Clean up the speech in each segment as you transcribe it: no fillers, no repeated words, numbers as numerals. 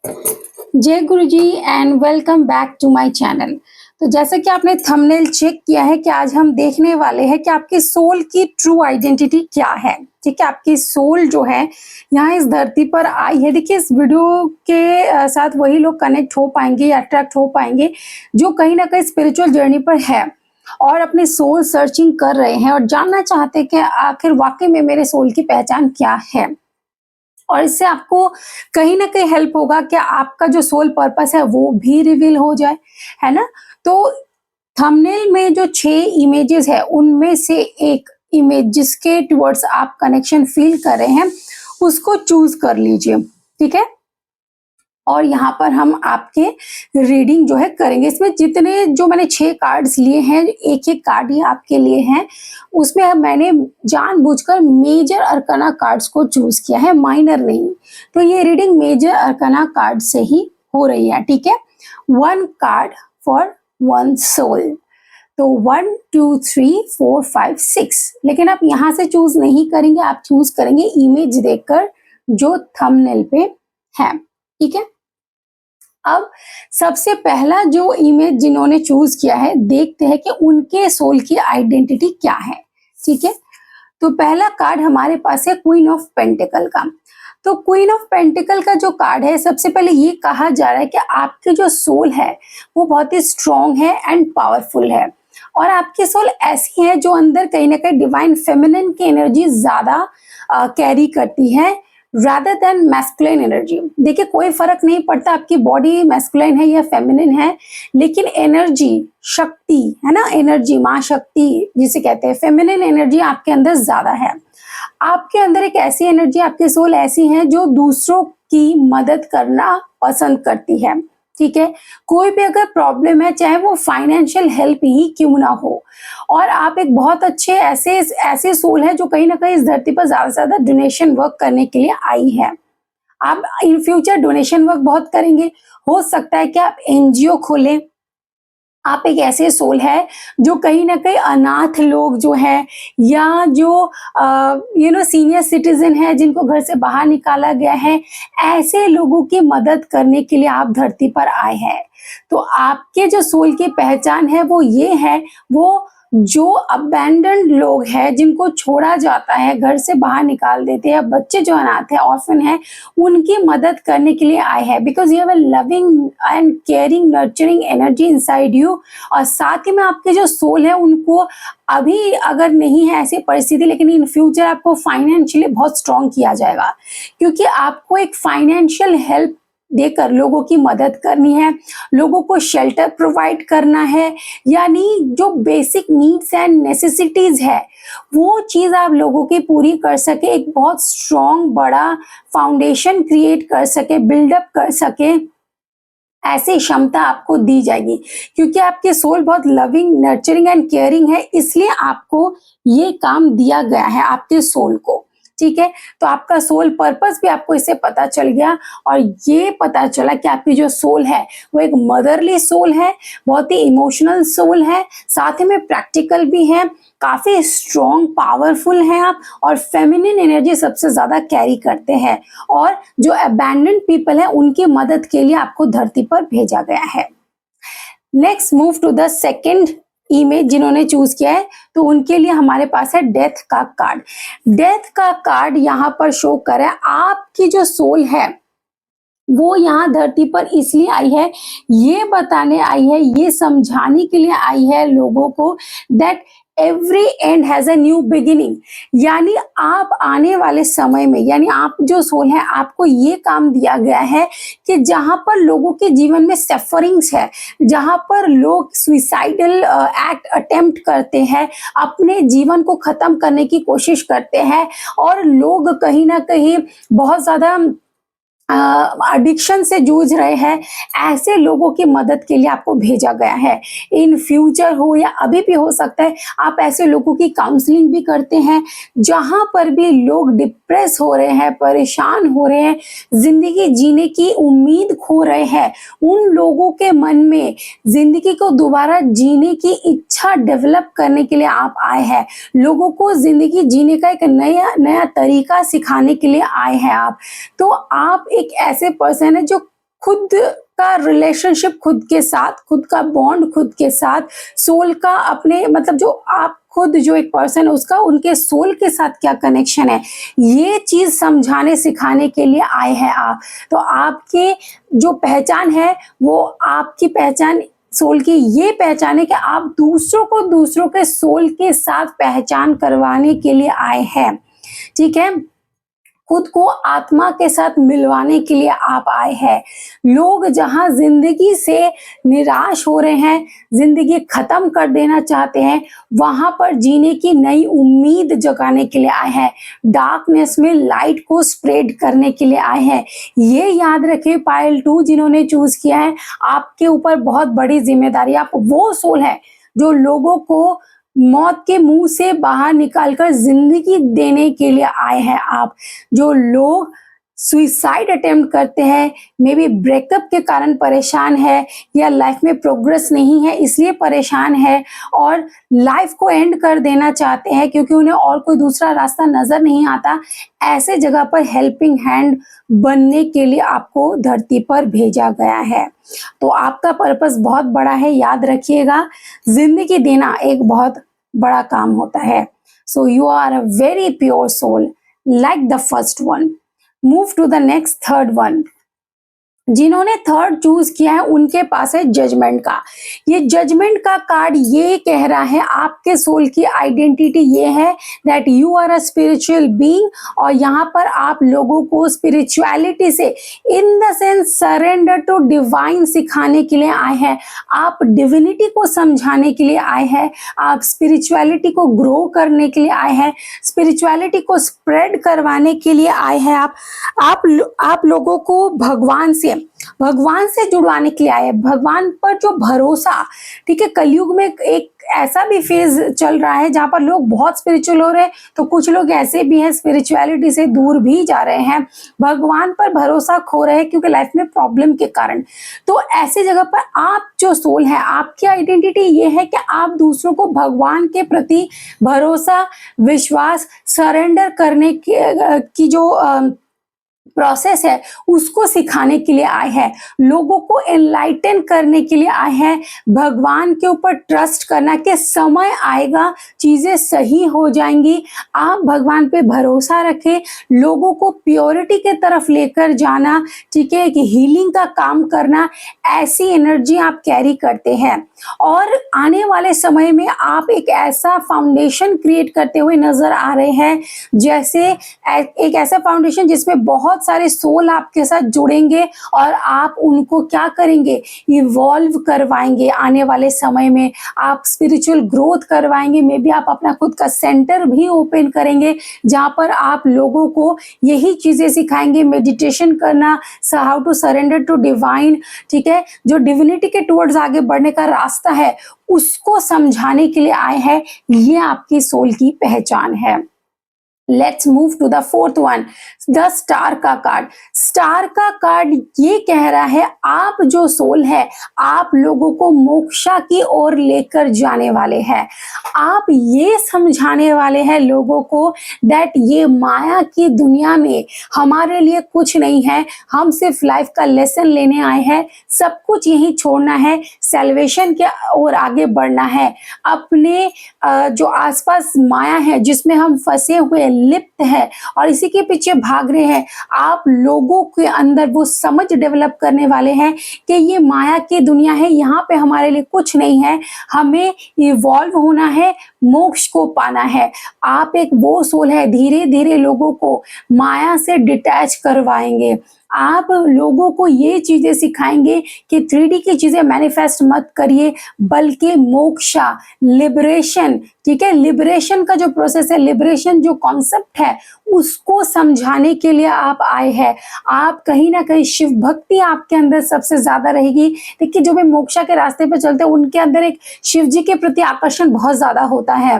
जय गुरुजी and welcome back to my channel. तो जैसा कि आपने थंबनेल चेक किया है कि आज हम देखने वाले हैं कि आपकी सोल की ट्रू आइडेंटिटी क्या है। ठीक है, आपकी सोल जो है यहाँ इस धरती पर आई है। देखिए, इस वीडियो के साथ वही लोग कनेक्ट हो पाएंगे या अट्रैक्ट हो पाएंगे जो कहीं ना कहीं स्पिरिचुअल जर्नी पर है और अपने सोल सर्चिंग कर रहे हैं और जानना चाहते हैं कि आखिर वाकई में मेरे सोल की पहचान क्या है। और इससे आपको कहीं न कहीं हेल्प होगा कि आपका जो सोल पर्पस है वो भी रिवील हो जाए, है ना? तो थंबनेल में जो 6 इमेजेस है उनमें से एक इमेज जिसके टुवर्ड्स आप कनेक्शन फील कर रहे हैं उसको चूज़ कर लीजिए, ठीक है? और यहाँ पर हम आपके रीडिंग जो है करेंगे। इसमें जितने जो मैंने 6 कार्ड्स लिए हैं, एक-एक कार्ड ये आपके लिए हैं। उसमें मैंने जानबूझकर मेजर अरकाना कार्ड्स को चूज़ किया है, माइनर नहीं। तो ये रीडिंग मेजर अरकाना कार्ड से ही हो रही है, ठीक है? 1 कार्ड फॉर 1 सोल। तो 1, 2, 3, 4, 5, 6। लेकिन आप यहाँ से चूज़ नहीं करेंगे, आप चूज़ करेंगे इमेज देखकर जो थंबनेल पे है, ठीक है? अब सबसे पहला जो इमेज जिन्होंने चूज किया है, देखते हैं कि उनके सोल की आइडेंटिटी क्या है, ठीक है? तो पहला कार्ड हमारे पास है क्वीन ऑफ पेंटिकल का। तो क्वीन ऑफ पेंटिकल का जो कार्ड है, सबसे पहले ये कहा जा रहा है कि आपकी जो सोल है वो बहुत ही स्ट्रॉन्ग है एंड पावरफुल है और आपकी सोल ऐसी है जो अंदर कहीं ना कहीं डिवाइन फेमिनिन की एनर्जी ज्यादा कैरी करती है रादर देन मैस्कुलिन एनर्जी। देखिए, कोई फर्क नहीं पड़ता आपकी बॉडी मैस्कुलिन है या फेमिनिन है, लेकिन एनर्जी, शक्ति है ना, एनर्जी माँ शक्ति जिसे कहते हैं, फेमिनिन एनर्जी आपके अंदर ज्यादा है। आपके अंदर एक ऐसी एनर्जी, आपकी सोल ऐसी है जो दूसरों की मदद करना पसंद करती है, ठीक है? कोई भी अगर प्रॉब्लम है, चाहे वो फाइनेंशियल हेल्प ही क्यों ना हो, और आप एक बहुत अच्छे ऐसे सोल है जो कहीं ना कहीं इस धरती पर ज्यादा से ज्यादा डोनेशन वर्क करने के लिए आई है। आप इन फ्यूचर डोनेशन वर्क बहुत करेंगे। हो सकता है कि आप एनजीओ खोलें। आप एक ऐसे सोल है जो कहीं ना कहीं अनाथ लोग जो है या जो सीनियर सिटीजन है जिनको घर से बाहर निकाला गया है, ऐसे लोगों की मदद करने के लिए आप धरती पर आए हैं। तो आपके जो सोल की पहचान है वो ये है, वो जो अबैंडन्ड लोग हैं जिनको छोड़ा जाता है, घर से बाहर निकाल देते हैं, बच्चे जो अनाथ है, ऑर्फन है, उनकी मदद करने के लिए आए हैं। Because you have a loving and caring nurturing energy inside you. और साथ ही में आपके जो सोल है उनको अभी अगर नहीं है ऐसी परिस्थिति, लेकिन इन फ्यूचर आपको फाइनेंशियली बहुत स्ट्रॉन्ग किया जाएगा, क्योंकि आपको एक फाइनेंशियल हेल्प देकर लोगों की मदद करनी है, लोगों को शेल्टर प्रोवाइड करना है, यानी जो बेसिक नीड्स एंड नेसेसिटीज है वो चीज आप लोगों की पूरी कर सके, एक बहुत स्ट्रॉन्ग बड़ा फाउंडेशन क्रिएट कर सके, बिल्डअप कर सके, ऐसी क्षमता आपको दी जाएगी। क्योंकि आपके सोल बहुत लविंग, नर्चरिंग एंड केयरिंग है, इसलिए आपको ये काम दिया गया है आपके सोल को, ठीक है? तो आपका सोल पर्पस भी आपको इससे पता चल गया और ये पता चला कि आपकी जो सोल है वो एक मदरली सोल है, बहुत ही इमोशनल सोल है, साथ ही में प्रैक्टिकल भी है, काफी स्ट्रॉन्ग पावरफुल है आप, और फेमिनिन एनर्जी सबसे ज्यादा कैरी करते हैं, और जो अबैंडन्ड पीपल है उनकी मदद के लिए आपको धरती पर भेजा गया है। Next move to the second image जिन्होंने चूज किया है, तो उनके लिए हमारे पास है डेथ का कार्ड। डेथ का कार्ड यहाँ पर शो कर रहा है आपकी जो सोल है वो यहाँ धरती पर इसलिए आई है, ये बताने आई है, ये समझाने के लिए आई है लोगों को that every and has a new beginning. यानी आप आने वाले समय में, यानी आप जो सोल है, आपको ये काम दिया गया है कि जहां पर लोगों के जीवन में सफरिंग्स है, जहां पर लोग सुइसाइडल एक्ट अटेम्प्ट करते हैं, अपने जीवन को खत्म करने की कोशिश करते हैं, और लोग कहीं ना कहीं बहुत ज्यादा एडिक्शन से जूझ रहे हैं, ऐसे लोगों की मदद के लिए आपको भेजा गया है। इन फ्यूचर हो या अभी भी हो सकता है, आप ऐसे लोगों की काउंसलिंग भी करते हैं। जहां पर भी लोग डिप्रेस हो रहे हैं, परेशान हो रहे हैं, जिंदगी जीने की उम्मीद खो रहे हैं, उन लोगों के मन में जिंदगी को दोबारा जीने की इच्छा डेवलप करने के लिए आप आए हैं। लोगों को जिंदगी जीने का एक नया नया तरीका सिखाने के लिए आए हैं आप। तो आप एक ऐसे पर्सन है जो खुद का रिलेशनशिप खुद के साथ, खुद का बॉन्ड खुद के साथ, सोल का अपने मतलब जो आप खुद जो एक पर्सन है उसका उनके सोल के साथ क्या कनेक्शन है, ये चीज़ समझाने सिखाने के लिए आए हैं आप। तो आपकी जो पहचान है वो आपकी पहचान सोल की ये पहचान है कि आप दूसरों को दूसरों के सोल के साथ पहचान करवाने के लिए आए हैं, ठीक है? खुद को आत्मा के साथ मिलवाने के लिए आप आए हैं। लोग जहाँ ज़िंदगी से निराश हो रहे हैं, ज़िंदगी ख़त्म कर देना चाहते हैं, वहाँ पर जीने की नई उम्मीद जगाने के लिए आए हैं। डार्कनेस में लाइट को स्प्रेड करने के लिए आए हैं। ये याद रखें पायल 2 जिन्होंने चूज़ किया है, आपके ऊपर बहुत बड़ी ज़िम्मेदारी है। आप वो सोल है जो लोगों को मौत के मुंह से बाहर निकालकर जिंदगी देने के लिए आए हैं आप। जो लोग सुइसाइड अटेम्प्ट करते हैं, मे बी ब्रेकअप के कारण परेशान है या लाइफ में प्रोग्रेस नहीं है इसलिए परेशान है और लाइफ को एंड कर देना चाहते हैं क्योंकि उन्हें और कोई दूसरा रास्ता नजर नहीं आता, ऐसे जगह पर हेल्पिंग हैंड बनने के लिए आपको धरती पर भेजा गया है। तो आपका पर्पस बहुत बड़ा है, याद रखिएगा। जिंदगी देना एक बहुत बड़ा काम होता है। So you are a very pure soul like the first one. Move to the next third one. जिन्होंने थर्ड चूज किया है उनके पास है जजमेंट का। ये जजमेंट का कार्ड ये कह रहा है आपके सोल की आइडेंटिटी ये है that you are a spiritual being और यहाँ पर आप लोगों को स्पिरिचुअलिटी से in the sense surrender to divine सिखाने के लिए आए हैं। आप डिविनिटी को समझाने के लिए आए हैं, आप स्पिरिचुअलिटी को ग्रो करने के लिए आए हैं, स्पिरिचुअलिटी को स्प्रेड करवाने के लिए आए हैं। आप लोगों को भगवान से जुड़वाने के लिए आए, भगवान पर जो भरोसा, ठीक है? कलयुग में एक ऐसा भी फेज चल रहा है जहां पर लोग बहुत स्पिरिचुअल हो रहे हैं तो कुछ लोग ऐसे भी हैं स्पिरिचुअलिटी से दूर भी जा रहे हैं, भगवान पर भरोसा खो रहे हैं क्योंकि लाइफ में प्रॉब्लम के कारण। तो ऐसी जगह पर आप जो सोल है, आपकी आइडेंटिटी ये है कि आप दूसरों को भगवान के प्रति भरोसा, विश्वास, सरेंडर करने की जो प्रोसेस है उसको सिखाने के लिए आए हैं, लोगों को एनलाइटन करने के लिए आए हैं, भगवान के ऊपर ट्रस्ट करना कि समय आएगा चीजें सही हो जाएंगी। आप भगवान पे भरोसा रखें, लोगों को प्योरिटी के तरफ लेकर जाना, ठीक है, कि हीलिंग का काम करना, ऐसी एनर्जी आप कैरी करते हैं। और आने वाले समय में आप एक ऐसा फाउंडेशन क्रिएट करते हुए नजर आ रहे हैं, जैसे एक ऐसा फाउंडेशन जिसमें बहुत सारे सोल आपके साथ जुड़ेंगे और आप उनको क्या करेंगे, इवॉल्व करवाएंगे। आने वाले समय में आप स्पिरिचुअल ग्रोथ करवाएंगे, मे बी आप अपना खुद का सेंटर भी ओपन करेंगे जहां पर आप लोगों को यही चीजें सिखाएंगे, मेडिटेशन करना, how to surrender to divine, ठीक है, जो डिविनिटी के टुवर्ड्स आगे बढ़ने का रास्ता है उसको समझाने के लिए आए हैं। ये आपकी सोल की पहचान है। Let's move to the fourth one, the star का कार्ड। स्टार का कार्ड ये कह रहा है आप जो सोल है आप लोगों को मोक्षा की ओर लेकर जाने वाले हैं। आप ये समझाने वाले हैं लोगों को दैट ये माया की दुनिया में हमारे लिए कुछ नहीं है, हम सिर्फ लाइफ का लेसन लेने आए हैं, सब कुछ यही छोड़ना है, सेल्वेशन के ओर आगे बढ़ना है। अपने जो आसपास माया है जिसमें हम फंसे हुए लिप्त है और इसी के पीछे भाग रहे हैं, आप लोगों के अंदर वो समझ डेवलप करने वाले हैं कि ये माया की दुनिया है, यहाँ पे हमारे लिए कुछ नहीं है, हमें इवॉल्व होना है, मोक्ष को पाना है। आप एक वो सोल है, धीरे धीरे लोगों को माया से डिटैच करवाएंगे। आप लोगों को ये चीजें सिखाएंगे कि 3D की चीजें मैनिफेस्ट मत करिए, बल्कि मोक्षा, लिबरेशन, ठीक है, लिबरेशन का जो प्रोसेस है, लिबरेशन जो कॉन्सेप्ट है उसको समझाने के लिए आप आए हैं। आप कहीं ना कहीं शिव भक्ति आपके अंदर सबसे ज्यादा रहेगी। देखिए जो भी मोक्षा के रास्ते पर चलते हैं उनके अंदर एक शिव जी के प्रति आकर्षण बहुत ज्यादा होता है।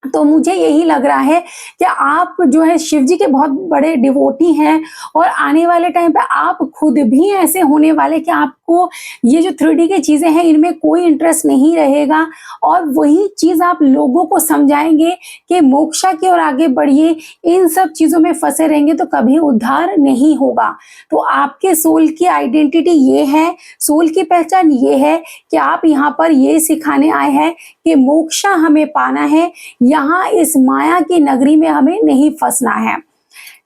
तो मुझे यही लग रहा है कि आप जो है शिव जी के बहुत बड़े डिवोटी हैं और आने वाले टाइम पे आप खुद भी ऐसे होने वाले कि आपको ये जो 3D की चीज़ें हैं इनमें कोई इंटरेस्ट नहीं रहेगा और वही चीज़ आप लोगों को समझाएँगे कि मोक्षा की ओर आगे बढ़िए, इन सब चीज़ों में फँसे रहेंगे तो कभी उद्धार नहीं होगा। तो आपके सोल की आइडेंटिटी ये है, सोल की पहचान ये है कि आप यहाँ पर ये सिखाने आए हैं कि मोक्षा हमें पाना है, यहाँ इस माया की नगरी में हमें नहीं फंसना है।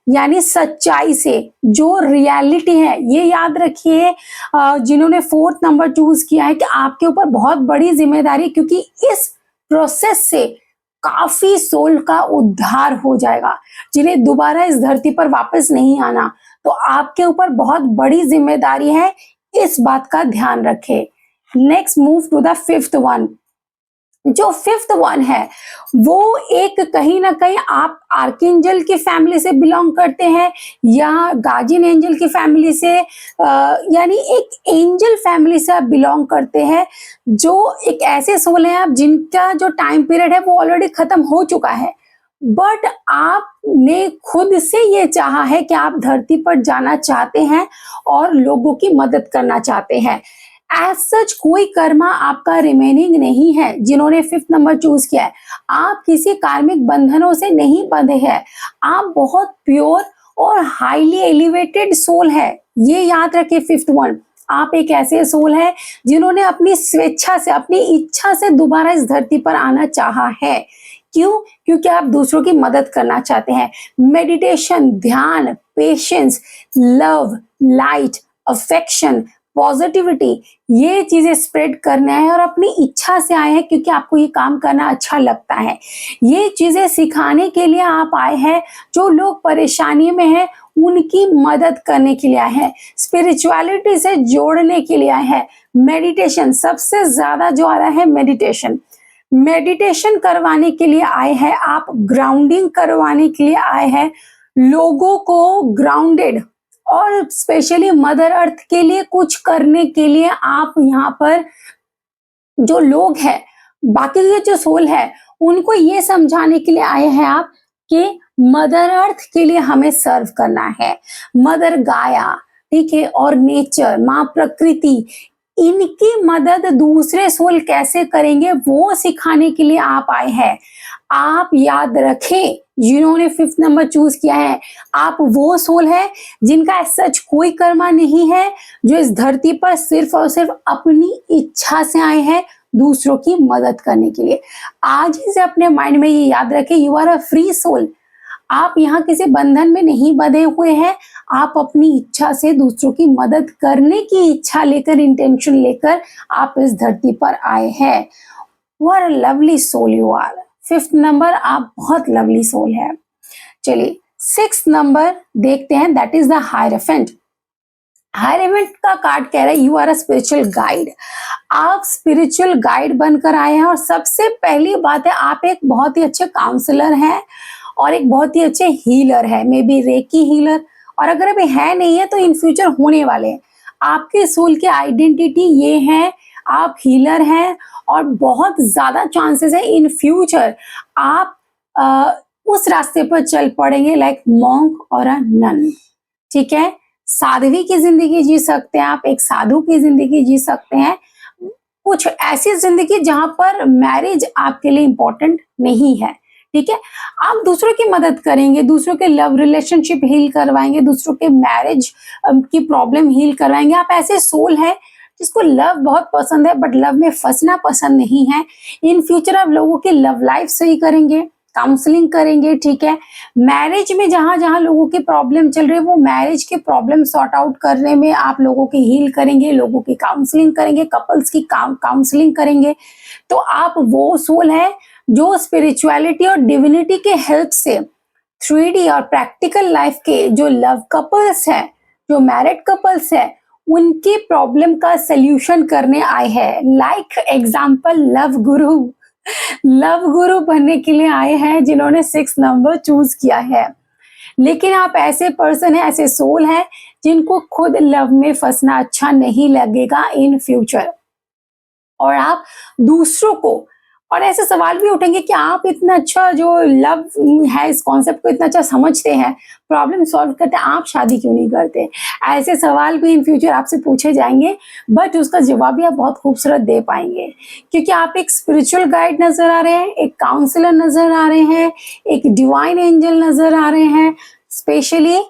यानी सच्चाई से जो रियलिटी है, ये याद रखिए जिन्होंने 4th नंबर चूज किया है कि आपके ऊपर बहुत बड़ी जिम्मेदारी, क्योंकि इस प्रोसेस से काफी सोल का उद्धार हो जाएगा, जिन्हें दोबारा इस धरती पर वापस नहीं आना। तो आपके ऊपर बहुत बड़ी जिम्मेदारी है, इस बात का ध्यान रखें। Next move to the 5th one. जो 5th वन है वो एक कहीं ना कहीं आप आर्कएंजल की फैमिली से बिलोंग करते हैं या गार्जियन एंजल की फैमिली से, यानी एक एंजल फैमिली से आप बिलोंग करते हैं। जो एक ऐसे सोल हैं आप जिनका जो टाइम पीरियड है वो ऑलरेडी खत्म हो चुका है, बट आपने खुद से ये चाहा है कि आप धरती पर जाना चाहते हैं और लोगों की मदद करना चाहते हैं। एज सच कोई कर्मा आपका रिमेनिंग नहीं है जिन्होंने 5th नंबर चूज किया है। आप किसी कार्मिक बंधनों से नहीं बंधे हैं, आप बहुत प्योर और हाईली एलिवेटेड सोल है, ये याद रखें 5th वन। आप एक ऐसे सोल है जिन्होंने अपनी स्वेच्छा से, अपनी इच्छा से दोबारा इस धरती पर आना चाहा है। क्यों? क्योंकि आप दूसरों की मदद करना चाहते हैं। मेडिटेशन, ध्यान, patience, love, light, affection, positivity, ये चीजें स्प्रेड करना है और अपनी इच्छा से आए हैं क्योंकि आपको ये काम करना अच्छा लगता है। ये चीजें सिखाने के लिए आप आए हैं, जो लोग परेशानी में हैं उनकी मदद करने के लिए आए हैं, स्पिरिचुअलिटी से जोड़ने के लिए आए हैं। मेडिटेशन सबसे ज्यादा जो आ रहा है, मेडिटेशन, मेडिटेशन करवाने के लिए आए हैं आप, ग्राउंडिंग करवाने के लिए आए हैं, लोगों को ग्राउंडेड और स्पेशली मदर अर्थ के लिए कुछ करने के लिए आप यहाँ पर जो लोग हैं, बाकी के जो सोल है उनको ये समझाने के लिए आए हैं आप कि मदर अर्थ के लिए हमें सर्व करना है। मदर गाया, ठीक है, और नेचर, माँ प्रकृति, इनकी मदद दूसरे सोल कैसे करेंगे वो सिखाने के लिए आप आए हैं। आप याद रखें जिन्होंने 5th नंबर चूज किया है, आप वो सोल है जिनका सच कोई कर्मा नहीं है, जो इस धरती पर सिर्फ और सिर्फ अपनी इच्छा से आए हैं दूसरों की मदद करने के लिए। आज ही से अपने माइंड में ये याद रखें, you are a free soul. आप यहाँ किसी बंधन में नहीं बंधे हुए हैं, आप अपनी इच्छा से दूसरों की मदद करने की इच्छा लेकर, इंटेंशन लेकर आप इस धरती पर आए हैं। What a lovely soul you are. 5th number, आप बहुत लवली सोल है। चलिए 6th नंबर देखते हैं, that is the hierophant. Hierophant का कार्ड कह रहा है you are a spiritual guide. आप स्पिरिचुअल गाइड बनकर आए हैं और सबसे पहली बात है आप एक बहुत ही अच्छे काउंसलर हैं और एक बहुत ही अच्छे हीलर है, मे बी रेकी हीलर, और अगर अभी है नहीं है तो इन फ्यूचर होने वाले हैं। आपके सोल की आइडेंटिटी ये है, आप हीलर हैं और बहुत ज्यादा चांसेस है इन फ्यूचर आप उस रास्ते पर चल पड़ेंगे लाइक मॉन्क और अ नन। ठीक है, साध्वी की जिंदगी जी सकते हैं आप, एक साधु की जिंदगी जी सकते हैं, कुछ ऐसी जिंदगी जहां पर मैरिज आपके लिए इंपॉर्टेंट नहीं है। ठीक है, आप दूसरों की मदद करेंगे, दूसरों के लव रिलेशनशिप हील करवाएंगे, दूसरों के मैरिज की प्रॉब्लम हील करवाएंगे। आप ऐसे सोल है जिसको लव बहुत पसंद है बट लव में फंसना पसंद नहीं है। इन फ्यूचर आप लोगों की लव लाइफ सही करेंगे, काउंसलिंग करेंगे। ठीक है, मैरिज में जहां जहां लोगों की प्रॉब्लम चल रही है वो मैरिज के प्रॉब्लम सॉर्ट आउट करने में आप लोगों की हील करेंगे, लोगों की काउंसलिंग करेंगे, कपल्स की काउंसलिंग करेंगे। तो आप वो सोल है जो स्पिरिचुअलिटी और डिविनिटी के हेल्प से 3D और प्रैक्टिकल लाइफ के जो लव कपल्स हैं, जो मैरिड कपल्स हैं, उनकी प्रॉब्लम का सल्यूशन करने आए हैं। लाइक एग्जाम्पल लव गुरु, लव गुरु बनने के लिए आए हैं जिन्होंने 6 नंबर चूज किया है। लेकिन आप ऐसे पर्सन है, ऐसे सोल है जिनको खुद लव में फंसना अच्छा नहीं लगेगा इन फ्यूचर, और आप दूसरों को और ऐसे सवाल भी उठेंगे कि आप इतना अच्छा जो लव है इस कॉन्सेप्ट को इतना अच्छा समझते हैं, प्रॉब्लम सॉल्व करते हैं, आप शादी क्यों नहीं करते? ऐसे सवाल भी इन फ्यूचर आपसे पूछे जाएंगे, बट उसका जवाब भी आप बहुत खूबसूरत दे पाएंगे, क्योंकि आप एक स्पिरिचुअल गाइड नजर आ रहे हैं, एक काउंसलर नजर आ रहे हैं, एक डिवाइन एंजल नजर आ रहे हैं। स्पेशली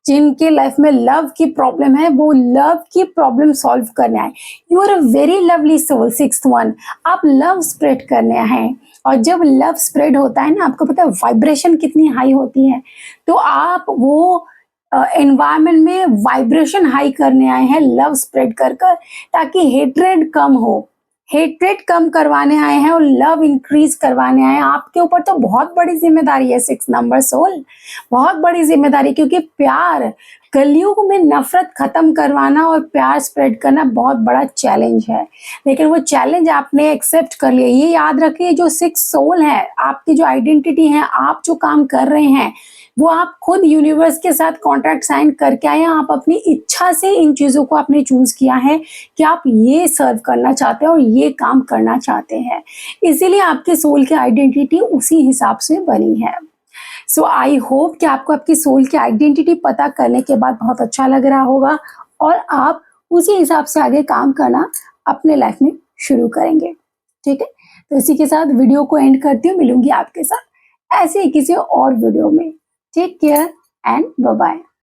जिनके लाइफ में लव की प्रॉब्लम है, वो लव की प्रॉब्लम सॉल्व करने आए। You are a very lovely soul, sixth one. आप लव स्प्रेड करने हैं, और जब लव स्प्रेड होता है ना, आपको पता है वाइब्रेशन कितनी हाई होती है। तो आप वो एनवायरनमेंट में वाइब्रेशन हाई करने आए हैं, लव स्प्रेड कर कर, ताकि हेट्रेड कम हो। हेट्रेड कम करवाने आए हैं और लव इंक्रीज करवाने आए हैं। आपके ऊपर तो बहुत बड़ी जिम्मेदारी है सिक्स नंबर सोल, बहुत बड़ी जिम्मेदारी, क्योंकि प्यार, कलयुग में नफरत खत्म करवाना और प्यार स्प्रेड करना बहुत बड़ा चैलेंज है। लेकिन वो चैलेंज आपने एक्सेप्ट कर लिया। ये याद रखिए, जो सिक्स सोल है, आपकी जो आइडेंटिटी है, आप जो काम कर रहे हैं, वो आप खुद यूनिवर्स के साथ कॉन्ट्रैक्ट साइन करके आए हैं। आप अपनी इच्छा से इन चीज़ों को आपने चूज किया है कि आप ये सर्व करना चाहते हैं और ये काम करना चाहते हैं। इसीलिए आपके सोल की आइडेंटिटी उसी हिसाब से बनी है। सो आई होप कि आपको आपकी सोल की आइडेंटिटी पता करने के बाद बहुत अच्छा लग रहा होगा, और आप उसी हिसाब से आगे काम करना अपने लाइफ में शुरू करेंगे। ठीक है, तो इसी के साथ वीडियो को एंड करती हूँ। मिलूंगी आपके साथ ऐसे ही किसी और वीडियो में। Take care and bye bye.